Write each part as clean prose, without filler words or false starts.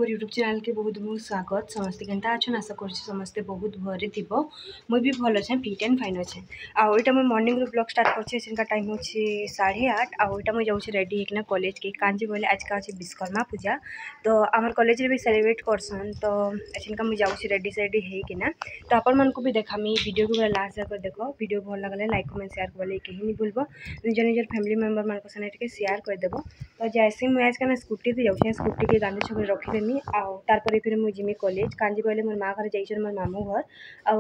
मोर YouTube channel के बहुत बहुत स्वागत। समस्ते केनता अच्छन आशा कर समस्ते बहुत भरे थी। मुझे भी भल अच्छे फिट एंड फाइन अच्छे। आईटा मुझे मॉर्निंग रू ब्लॉग स्टार्ट कर टाइम हो 8:30 आईटा मुझे जाऊँ रेडी होना कॉलेज के कांजी बोले आज का अच्छे विश्वकर्मा पूजा तो आम कॉलेज भी सेलिब्रेट करसन तो एनका मुझे जाऊँ रेडी सेडी होना तो आपण मन को भी देखामी वीडियो को पूरा लास्ट जाकर देख वीडियो भल लगे लाइक कमेंट शेयर कर कहीं नहीं भूलब निज निजर फैमिली मेम्बर मान संगे शेयर करदेव तो जैसे मुझे आज का स्कूटी जाऊँ स्कूटी के गांधी छक रखिदेमी आर फिर मुझे जिमी कॉलेज कांजी कहले मोर माँ घर जाइए मोर मामू घर आ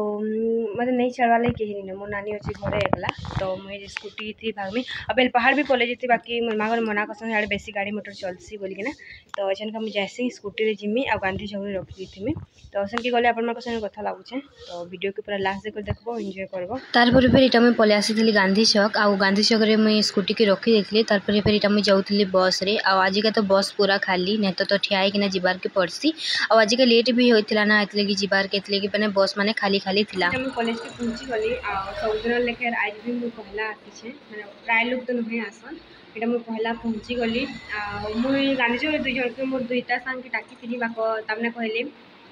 मत नहीं चढ़वा लगे कहीं नहीं मोर नानी अच्छी घरे एकला तो मुझे स्कूटी थी भागमी अब बेल पहाड़ भी कॉलेज थी बाकी मोर माँ घर मना करसन यहाँ बेसी गाड़ी मोटर चलसी बोलिकिना तो एनका मुझे जैसे स्कूटी जिमी आ गांधी छक रखी थी तो सेनकी गले आप कथा लगुचे तो वीडियो के पूरा लास्ट देख देखो एंजॉय करबो तारपर फिर इटा मैं पले आसी गांधी छक आ गांधी छक रे मुई स्कूटी के रखी देथली तारपर फिर इटा मुई जाउथली बस रे आ आज का तो बस पूरा खाली ने तो ठिया होना जीवार के पड़सी आ आज का लेट भी होता ना एतले कि जीवार के एतले कि माने बस माने खाली खाली थिला हम कॉलेज के पहुंची गली आ समुद्र लेकर आज भी मु पहला आसी माने प्राय लोग तो नहीं आसन एटा मु पहला पहुंची गली आ मुई गांधी छक दुई जन के मोर दुईटा सांग के टाकी थिली बाको तमने कहले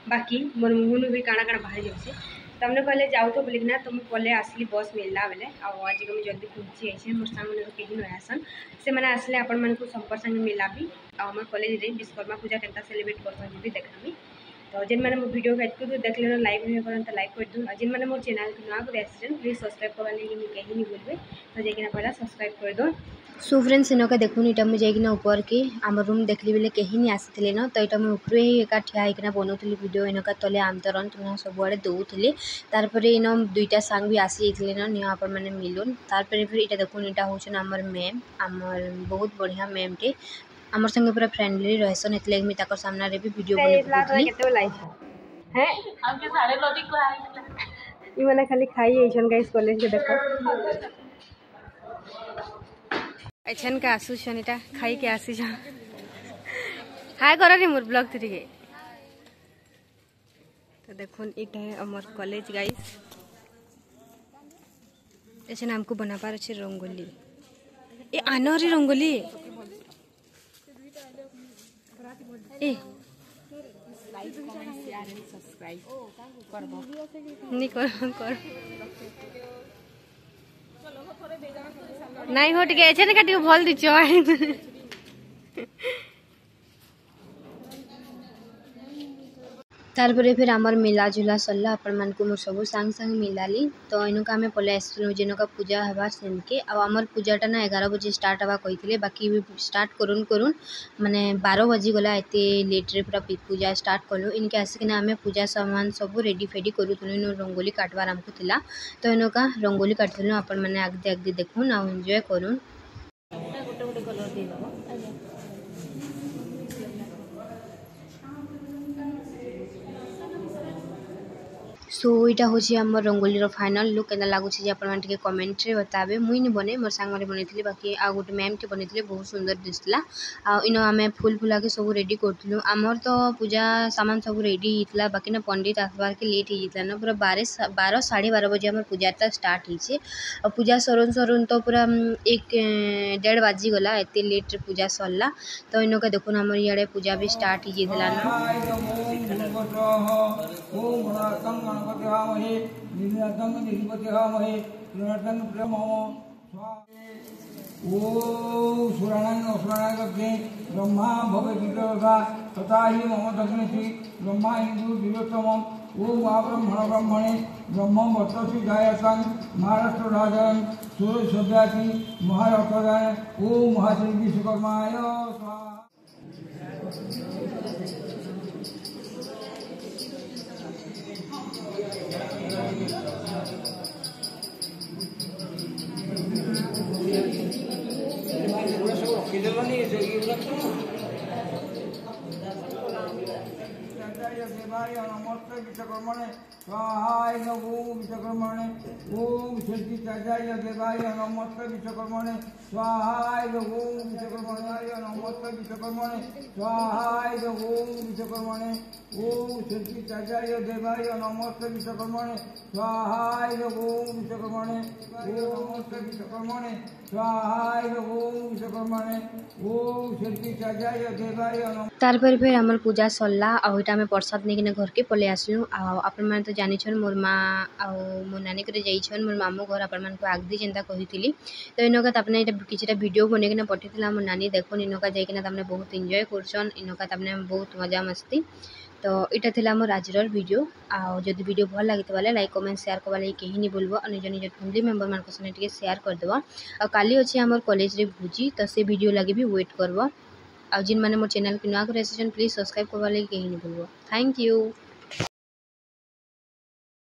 बाकी मोर मुहनु भी काना काना बाहर जाउछे तमने कहले जाऊ तो बोलिकिना तो मुझे पले आसली बस मिलला बेले आज मुझे जल्दी पहुँची जाइए मोर सामने कहीं न आसन से मैंने आसले आपण मन को संपर्क संगे मिलाबी आम कॉलेज रे विश्वकर्मा पूजा केनता सेलिब्रेट करसन भी देखामी तो जिन मैंने मोर वीडियो को देख लेना लाइक नहीं करन तो लाइक कर दूँ जिन मैंने मोर चैनल को नया आसन प्लीज सब्सक्राइब करने की कहीं नहीं भूलबे तो जाइए पहला सब्सक्राइब कर दो सो फ्रेंड्स इनका देखुन इटा मुझे जाइना ऊपर के आम रूम देखली बेले कहीं नहीं आसी न तो यहाँ मुझे ऊपर ही एका ठिया होना बनाऊली वीडियो इनका तले आमतरन तुम सबुआड़े दौली तारपर इन दुईटा सांग भी आसी जाते न आप मैंने मिलुन तारपर फिर इटा देखुन इटा हूँ आमर मैम आमर बहुत बढ़िया मैम टे आमर संगे पूरा फ्रेंडली रहसन एतले मुझे सामने भी वीडियो बना खाली खाई गाइस कॉलेज के देखो एछन के आसुछन इटा खाई के आसी जा हाय करो रे मोर ब्लॉग थी तो देखुन इटा है अमर कॉलेज गाइस एछन हमको बनाबार अच्छे रंगोली ए आनरी रंगोली ए like comment share and subscribe करबो नहीं कर नहीं हट गए ना काटी भल दीच तारपर फिर आमर मिला जुला सरला आपण मान को मोर सब सांग सांग मिलाली तो इनका आम पलै आसलु जिनका पूजा हवा सेनके आमर पूजाटा ना 11 बजे स्टार्ट हवा कही बाकी स्टार्ट करुन करुन माने 12 बजी गला एत लेट रे पूरा पूजा स्टार्ट कलु इनके आसिकना आम पूजा सामान सब रेडी फेडी करूँ इन रंगोली काटवार आमको थिला तो इनका रंगोली काटलु आपण मैंने आगदे आगदे देखुन आ एंजॉय करुन सो इटा हूँ आम रंगोली फाइनल लुक के लगुच आपटे कमेंट रे बताबे मुई नहीं बने मोर सांग बनई बाकी आ गोटे मैम टे बनई बहुत सुंदर दिसला इन आम फुल फुला के सब रेडी करूँ आमर तो पूजा सामान सब रेडी होता बाकी ना पंडित आसबार के लेट होता ना पूरा 12 साढ़े 12 बजे आम पूजाटा स्टार्ट होइछे पूजा सरुन सरुन तो पूरा 1:30 बाजी गला एत लेट पूजा सरला तो इनका देखुन आम इे पूजा भी स्टार्ट हो गणपतिहामहे निरतं निधिपतिहामहे प्रणतं प्रेमो ओ सुराणाय असुराणाय गते ब्रह्मा भवे विद्योगा तथा हि मम दग्निति ब्रह्मा हिंदू दिव्योत्तमम् ओ महाब्रह्मण ब्रह्मणे ब्रह्मं वर्तसि गायतं महाराष्ट्र राजन् सूर्यसभ्याति महारथगाय ओ महादेवी विश्वकर्माय स्वाहा देवाय नमो नमस्ते विश्वकर्मणे स्वाहाय नमो विश्वकर्मणे ओम शक्ति चाचाय देवाय नमस्ते विश्वकर्मणे स्वाहाय नमो विश्वकर्मणाय नमस्ते विश्वकर्मणे स्वाहाय नमो विश्वकर्मणे ओम शक्ति चाचाय देवाय नमस्ते विश्वकर्मणे स्वाहाय नमो विश्वकर्मणे ओम नमस्ते विश्वकर्मणे स्वाहाय नमो विश्वकर्मणे ओम शक्ति चाचाय देवाय तार पर फिर आमर पूजा सरला आउटा में प्रसाद नहीं घर के पलि आसलु आपण मैंने तो जानी मोर माँ आउ मो नानी करे जाइछन मोर मामू घर आपण मान को आगदी जेंता कहितली तो इनका तापने किछटा वीडियो बनेकिना पठेतिला मोर नानी देखो इनका जाइकिना तापने बहुत एंजॉय करछन इनका तापने बहुत मजा मस्ती तो इटा थिला मोर आजर वीडियो आउ जदि वीडियो भल लागित बाले लाइक कमेंट शेयर करबा लागि केही नि बोलबो और निज निज फैमिली मेंबर मान को सने टिके शेयर कर देबो आ काली अछि हमर कॉलेज रे भुजी तो से वीडियो लागि भी वेट करबो आ जिन माने मोर चैनल के नुआ करे प्लीज सब्सक्राइब करबा लागि केही नि बोलबो थैंक यू।